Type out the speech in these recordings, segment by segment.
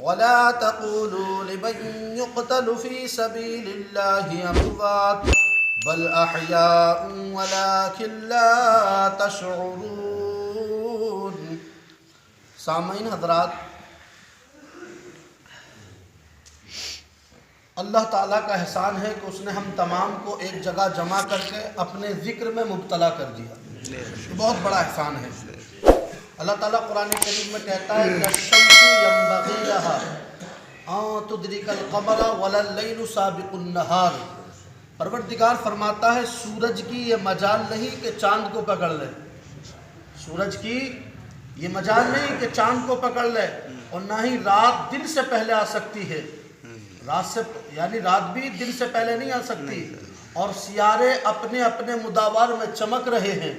ولا تقولوا لمن يقتل في سبيل الله أموات بل أحياء ولكن لا تشعرون۔ سامعین حضرات، اللہ تعالیٰ کا احسان ہے کہ اس نے ہم تمام کو ایک جگہ جمع کر کے اپنے ذکر میں مبتلا کر دیا۔ یہ بہت بڑا احسان ہے۔ اللہ تعالیٰ قرآن کریم میں کہتا ہے الشمس ينبغي لها ان تدرك القمر ولا الليل سابق النهار۔ پروردگار فرماتا ہے سورج کی یہ مجال نہیں کہ چاند کو پکڑ لے، سورج کی یہ مجال نہیں کہ چاند کو پکڑ لے، اور نہ ہی رات دن سے پہلے آ سکتی ہے، رات سے یعنی رات بھی دن سے پہلے نہیں آ سکتی، اور سیارے اپنے اپنے مداور میں چمک رہے ہیں۔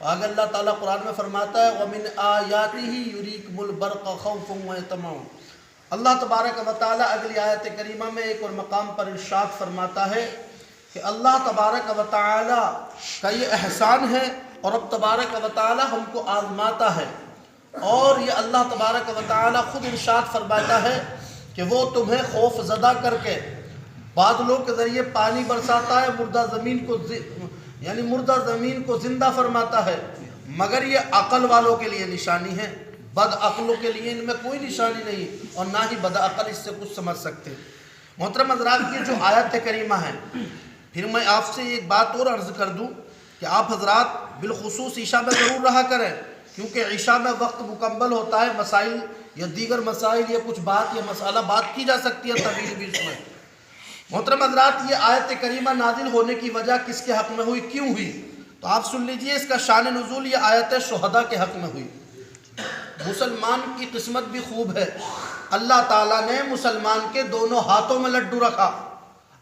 آگے اللہ تعالیٰ قرآن میں فرماتا ہے وَمِنْ آيَاتِهِ يُرِيكُمُ الْبَرْقَ خَوْفًا وَيَطْمَعُونَ۔ اللہ تبارک و تعالیٰ اگلی آیت کریمہ میں ایک اور مقام پر ارشاد فرماتا ہے کہ اللہ تبارک و تعالیٰ کا یہ احسان ہے، اور اب تبارک و تعالیٰ ہم کو آزماتا ہے، اور یہ اللہ تبارک و تعالیٰ خود ارشاد فرماتا ہے کہ وہ تمہیں خوف زدہ کر کے بادلوں کے ذریعے پانی برساتا ہے، مردہ زمین کو زندہ فرماتا ہے، مگر یہ عقل والوں کے لیے نشانی ہے، بد عقلوں کے لیے ان میں کوئی نشانی نہیں، اور نہ ہی بد عقل اس سے کچھ سمجھ سکتے۔ محترم حضرات، کی جو آیت کریمہ ہے، پھر میں آپ سے ایک بات اور عرض کر دوں کہ آپ حضرات بالخصوص عشاء میں ضرور رہا کریں، کیونکہ عشاء میں وقت مکمل ہوتا ہے، مسائل یا دیگر مسائل یا کچھ بات یا مسئلہ بات کی جا سکتی ہے طویل بیچ میں۔ محترم حضرات، یہ آیت کریمہ نازل ہونے کی وجہ کس کے حق میں ہوئی، کیوں ہوئی؟ تو آپ سن لیجئے، اس کا شان نزول یہ آیت شہداء کے حق میں ہوئی۔ مسلمان کی قسمت بھی خوب ہے، اللہ تعالیٰ نے مسلمان کے دونوں ہاتھوں میں لڈو رکھا،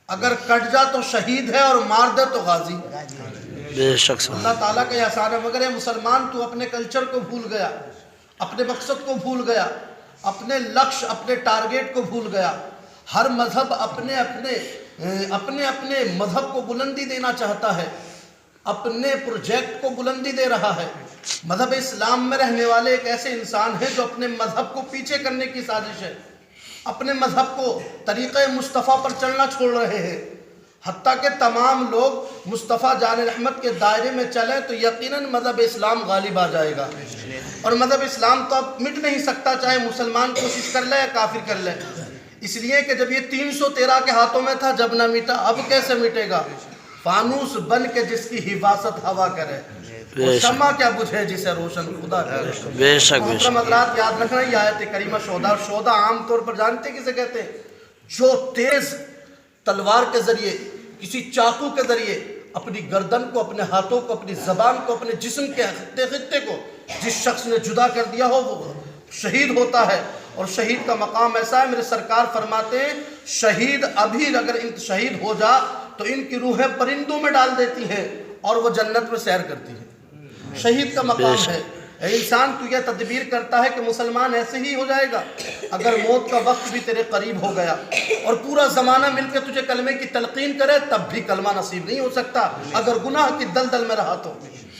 اگر کٹ جا تو شہید ہے اور مار دے تو غازی۔ بے شک اللہ تعالیٰ کا احسان ہے، مگر اے مسلمان تو اپنے کلچر کو بھول گیا، اپنے مقصد کو بھول گیا، اپنے لکش اپنے ٹارگیٹ کو بھول گیا۔ ہر مذہب اپنے اپنے مذہب کو بلندی دینا چاہتا ہے، اپنے پروجیکٹ کو بلندی دے رہا ہے۔ مذہب اسلام میں رہنے والے ایک ایسے انسان ہیں جو اپنے مذہب کو پیچھے کرنے کی سازش ہے، اپنے مذہب کو طریقہ مصطفیٰ پر چلنا چھوڑ رہے ہیں۔ حتیٰ کہ تمام لوگ مصطفیٰ جان رحمت کے دائرے میں چلیں تو یقیناً مذہب اسلام غالب آ جائے گا، اور مذہب اسلام تو اب مٹ نہیں سکتا، چاہے مسلمان کوشش کر لے یا کافر کر لے، اس لیے کہ جب یہ 313 کے ہاتھوں میں تھا جب نہ مٹا، اب کیسے مٹے گا؟ فانوس بن کے جس کی حفاظت ہوا کرے، شمع کیا بجھے جسے روشن خدا کرے۔ بے شک محترم حضرات، یاد رکھنا یہ آیت کریمہ شہداء عام طور پر جانتے کسے کہتے ہیں؟ جو تیز تلوار کے ذریعے، کسی چاقو کے ذریعے اپنی گردن کو، اپنے ہاتھوں کو، اپنی زبان کو، اپنے جسم کے خطے کو جس شخص نے جدا کر دیا ہو وہ شہید ہوتا ہے۔ اور شہید کا مقام ایسا ہے، میرے سرکار فرماتے ہیں شہید ابھی اگر شہید ہو جا تو ان کی روحیں پرندوں میں ڈال دیتی ہیں اور وہ جنت میں سیر کرتی ہیں۔ شہید کا مقام ہے۔ اے انسان، تو یہ تدبیر کرتا ہے کہ مسلمان ایسے ہی ہو جائے گا؟ اگر موت کا وقت بھی تیرے قریب ہو گیا اور پورا زمانہ مل کے تجھے کلمے کی تلقین کرے تب بھی کلمہ نصیب نہیں ہو سکتا اگر گناہ کی دلدل میں رہا تو۔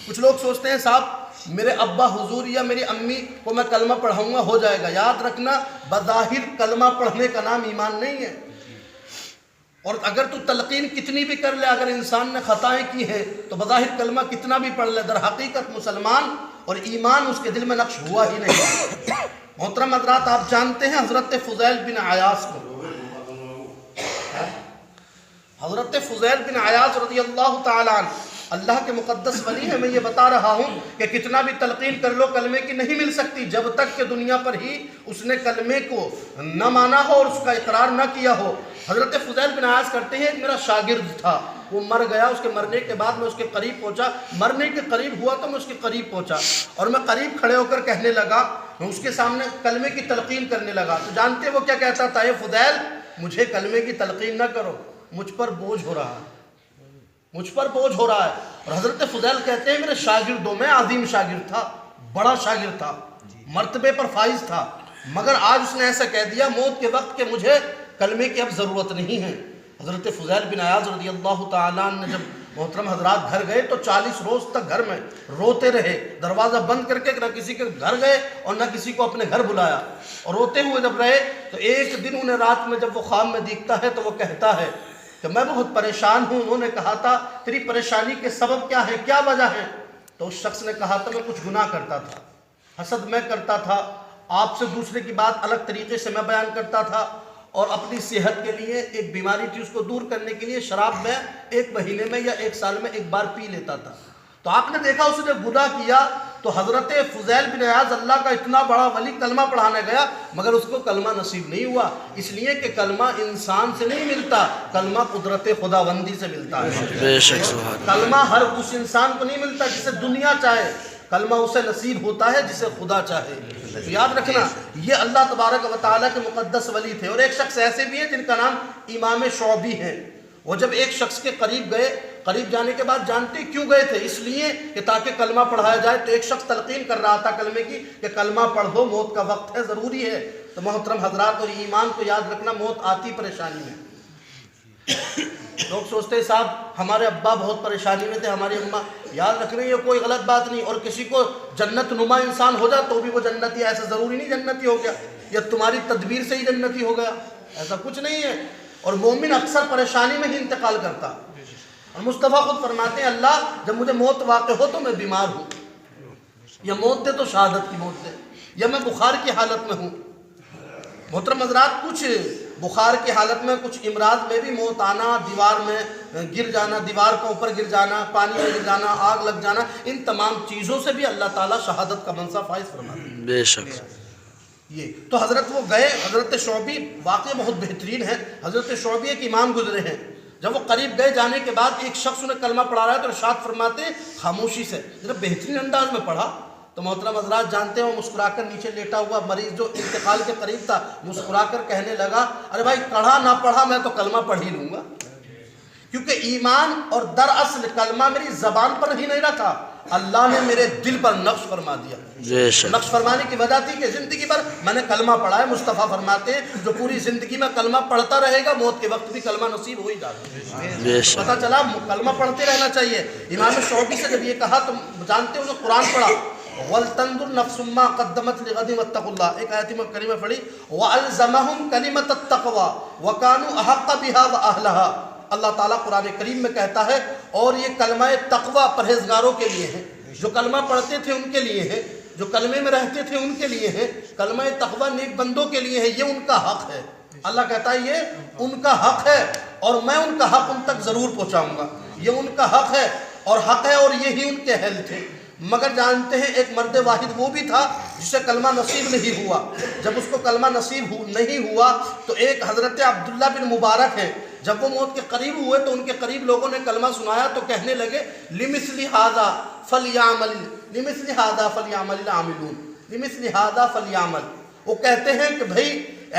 کچھ لوگ سوچتے ہیں صاحب میرے ابا حضور یا میری امی کو میں کلمہ پڑھاؤں گا ہو جائے گا۔ یاد رکھنا، بظاہر کلمہ پڑھنے کا نام ایمان نہیں ہے، اور اگر تو تلقین کتنی بھی کر لے، اگر انسان نے خطائیں کی ہیں تو بظاہر کلمہ کتنا بھی پڑھ لے، در حقیقت مسلمان اور ایمان اس کے دل میں نقش ہوا ہی نہیں۔ محترم حضرات، آپ جانتے ہیں حضرت فضیل بن عیاض کو، حضرت فضیل بن عیاض رضی اللہ تعالیٰ عنہ اللہ کے مقدس ولی ہے۔ میں یہ بتا رہا ہوں کہ کتنا بھی تلقین کر لو کلمے کی نہیں مل سکتی جب تک کہ دنیا پر ہی اس نے کلمے کو نہ مانا ہو اور اس کا اقرار نہ کیا ہو۔ حضرت فضیل بن عیاض کرتے ہیں ایک میرا شاگرد تھا، وہ مر گیا، اس کے مرنے کے بعد میں اس کے قریب پہنچا، مرنے کے قریب ہوا تو میں اس کے قریب پہنچا اور میں قریب کھڑے ہو کر کہنے لگا، میں اس کے سامنے کلمے کی تلقین کرنے لگا تو جانتے وہ کیا کہتا تھا؟ اے فضیل، مجھے کلمے کی تلقین نہ کرو، مجھ پر بوجھ ہو رہا ہے، مجھ پر بوجھ ہو رہا ہے۔ اور حضرت فضیل کہتے ہیں میرے شاگردوں میں عظیم شاگرد تھا، بڑا شاگرد تھا، مرتبے پر فائز تھا، مگر آج اس نے ایسا کہہ دیا موت کے وقت کہ مجھے کلمے کی اب ضرورت نہیں ہے۔ حضرت فضیل بن عیاض رضی اللہ تعالیٰ نے جب محترم حضرات گھر گئے تو 40 روز تک گھر میں روتے رہے، دروازہ بند کر کے، نہ کسی کے گھر گئے اور نہ کسی کو اپنے گھر بلایا، اور روتے ہوئے جب رہے تو تو ایک دن انہیں رات میں جب وہ خواب میں دیکھتا ہے تو وہ کہتا ہے کہ میں بہت پریشان ہوں. انہوں نے کہا تھا تیری پریشانی کے سبب کیا ہے, کیا وجہ ہے؟ تو اس شخص نے کہا تھا میں کچھ گناہ کرتا تھا, حسد میں کرتا تھا, آپ سے دوسرے کی بات الگ طریقے سے میں بیان کرتا تھا, اور اپنی صحت کے لیے ایک بیماری تھی اس کو دور کرنے کے لیے شراب میں ایک مہینے میں یا ایک سال میں ایک بار پی لیتا تھا. تو آپ نے دیکھا اس نے گناہ کیا تو حضرت فضیل بن عیاض اللہ کا اتنا بڑا ولی کلمہ پڑھانے گیا مگر اس کو کلمہ نصیب نہیں ہوا, اس لیے کہ کلمہ انسان سے نہیں ملتا, کلمہ قدرت خداوندی سے ملتا ہے. بے شک سبحان اللہ. کلمہ ہر اس انسان کو نہیں ملتا جسے دنیا چاہے, کلمہ اسے نصیب ہوتا ہے جسے خدا چاہے. تو یاد رکھنا یہ اللہ تبارک و تعالیٰ کے مقدس ولی تھے. اور ایک شخص ایسے بھی ہیں جن کا نام امام شعبی ہے. وہ جب ایک شخص کے قریب گئے, قریب جانے کے بعد جانتے کیوں گئے تھے؟ اس لیے کہ تاکہ کلمہ پڑھایا جائے. تو ایک شخص تلقین کر رہا تھا کلمے کی کہ کلمہ پڑھ دو, موت کا وقت ہے, ضروری ہے. تو محترم حضرات اور ایمان کو یاد رکھنا, موت آتی پریشانی میں. لوگ سوچتے ہیں صاحب ہمارے ابا بہت پریشانی میں تھے, ہماری اماں. یاد رکھنے یہ کوئی غلط بات نہیں. اور کسی کو جنت نما انسان ہو جائے تو بھی وہ جنتی ہے, ایسا ضروری نہیں جنتی ہو گیا یا تمہاری تدبیر سے ہی جنتی ہو گیا, ایسا کچھ نہیں ہے. اور مومن اکثر پریشانی میں ہی انتقال کرتا. اور مصطفیٰ خود فرماتے ہیں اللہ جب مجھے موت واقع ہو تو میں بیمار ہوں, یا موت دے تو شہادت کی موت دے, یا میں بخار کی حالت میں ہوں. محترم حضرات کچھ بخار کی حالت میں, کچھ امراض میں بھی موت آنا, دیوار میں گر جانا, دیوار کے اوپر گر جانا, پانی میں گر جانا, آگ لگ جانا, ان تمام چیزوں سے بھی اللہ تعالیٰ شہادت کا منصب فائز فرماتے ہیں. بے شک. یہ تو حضرت وہ گئے, حضرت شعبی واقعہ بہت بہترین ہے. حضرت شعبی ایک امام گزرے ہیں, جب وہ قریب گئے جانے کے بعد ایک شخص انہیں کلمہ پڑھا رہا ہے تو ارشاد فرماتے ہیں خاموشی سے, ذرا بہترین انداز میں پڑھا. تو محترم حضرات جانتے ہیں وہ مسکرا کر نیچے لیٹا ہوا مریض جو انتقال کے قریب تھا مسکرا کر کہنے لگا ارے بھائی پڑھا نہ پڑھا میں تو کلمہ پڑھ ہی لوں گا, کیونکہ ایمان اور دراصل کلمہ میری زبان پر ہی نہیں رکھا, اللہ نے میرے دل پر نقش فرما دیا. نقش فرمانے کی وجہ تھی کہ زندگی بھر میں نے کلمہ پڑھا ہے. مصطفیٰ فرماتے ہیں جو پوری زندگی میں کلمہ پڑھتا رہے گا موت کے وقت بھی کلمہ نصیب ہو ہی جاتا ہے. پتہ چلا کلمہ پڑھتے رہنا چاہیے. امام شعبی سے جب یہ کہا تو جانتے ہیں انہوں نے قرآن پڑھا وَلْتَنْظُرْ نَفْسٌ مَّا قَدَّمَتْ لِغَدٍ وَاتَّقُوا اللَّهَ, ایک آیت کریمہ پڑھی وَأَلْزَمَهُمْ كَلِمَةَ التَّقْوَىٰ وَكَانُوا أَحَقَّ بِهَا وَأَهْلَهَا. اللہ تعالیٰ قرآن کریم میں کہتا ہے اور یہ کلمہ تقویٰ پرہیزگاروں کے لیے ہے, جو کلمہ پڑھتے تھے ان کے لیے ہے, جو کلمے میں رہتے تھے ان کے لیے ہے, کلمہ تقویٰ نیک بندوں کے لیے ہے. یہ ان کا حق ہے. اللہ کہتا ہے یہ ان کا حق ہے اور میں ان کا حق ان تک ضرور پہنچاؤں گا. یہ ان کا حق ہے اور یہی ان کے اہل تھے. مگر جانتے ہیں ایک مرد واحد وہ بھی تھا جسے کلمہ نصیب نہیں ہوا. جب اس کو کلمہ نصیب نہیں ہوا تو ایک حضرت عبداللہ بن مبارک ہے, جب وہ موت کے قریب ہوئے تو ان کے قریب لوگوں نے کلمہ سنایا تو کہنے لگے لِمِثْلِ هَذَا فَلْيَعْمَلِ الْعَامِلُونَ, لِمِثْلِ هَذَا فَلْيَعْمَلْ. وہ کہتے ہیں کہ بھئی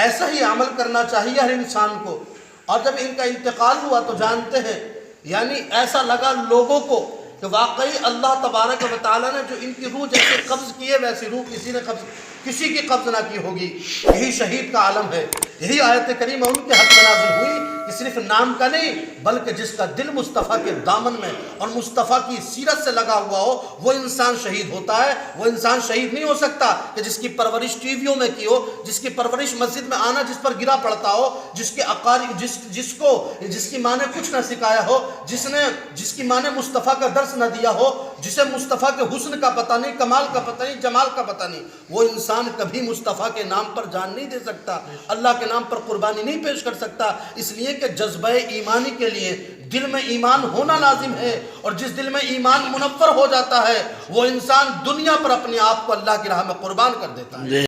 ایسا ہی عمل کرنا چاہیے ہر انسان کو. اور جب ان کا انتقال ہوا تو جانتے ہیں یعنی ایسا لگا لوگوں کو کہ واقعی اللہ تبارک و تعالیٰ نے جو ان کی روح جیسے قبض کیے ویسی روح کسی کی قبض نہ کی ہوگی. یہی شہید کا عالم ہے. یہی آیت کریمہ ان کے حق میں نازل ہوئی کہ صرف نام کا نہیں بلکہ جس کا دل مصطفیٰ کے دامن میں اور مصطفیٰ کی سیرت سے لگا ہوا ہو وہ انسان شہید ہوتا ہے. وہ انسان شہید نہیں ہو سکتا کہ جس کی پرورش ٹی ویوں میں کی ہو, جس کی پرورش مسجد میں آنا جس پر گرا پڑتا ہو, جس کے اقارب جس کی ماں نے کچھ نہ سکھایا ہو, جس کی ماں نے مصطفیٰ کا درس نہ دیا ہو, جسے مصطفیٰ کے حسن کا پتہ نہیں, کمال کا پتہ نہیں, جمال کا پتہ نہیں, وہ انسان کبھی مصطفیٰ کے نام پر جان نہیں دے سکتا, اللہ کے نام پر قربانی نہیں پیش کر سکتا. اس لیے کہ جذبہ ایمانی کے لیے دل میں ایمان ہونا لازم ہے, اور جس دل میں ایمان منور ہو جاتا ہے وہ انسان دنیا پر اپنے آپ کو اللہ کی راہ میں قربان کر دیتا ہے.